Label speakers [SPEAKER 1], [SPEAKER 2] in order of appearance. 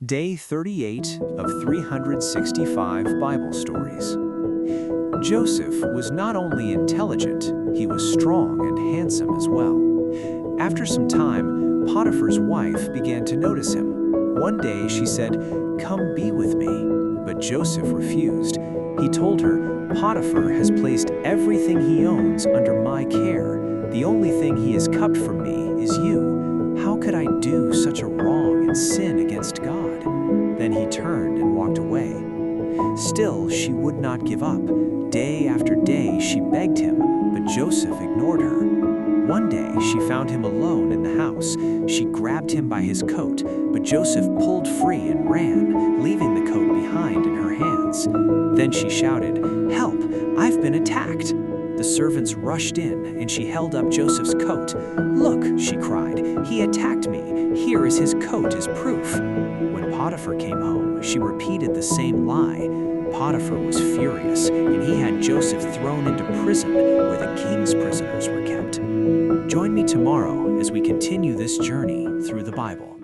[SPEAKER 1] Day 38 of 365 Bible Stories. Joseph was not only intelligent, he was strong and handsome as well. After some time, Potiphar's wife began to notice him. One day she said, "Come be with me." But Joseph refused. He told her, "Potiphar has placed everything he owns under my care. The only thing he has kept from me is you. How could I do such a wrong and sin against God?" Then he turned and walked away. Still, she would not give up. Day after day, she begged him, but Joseph ignored her. One day, she found him alone in the house. She grabbed him by his coat, but Joseph pulled free and ran, leaving the coat behind in her hands. Then she shouted, "Help! I've been attacked!" The servants rushed in, and she held up Joseph's coat. "Look," she cried, "he attacked me. Here is his coat as proof." When Potiphar came home, she repeated the same lie. Potiphar was furious, and he had Joseph thrown into prison where the king's prisoners were kept. Join me tomorrow as we continue this journey through the Bible.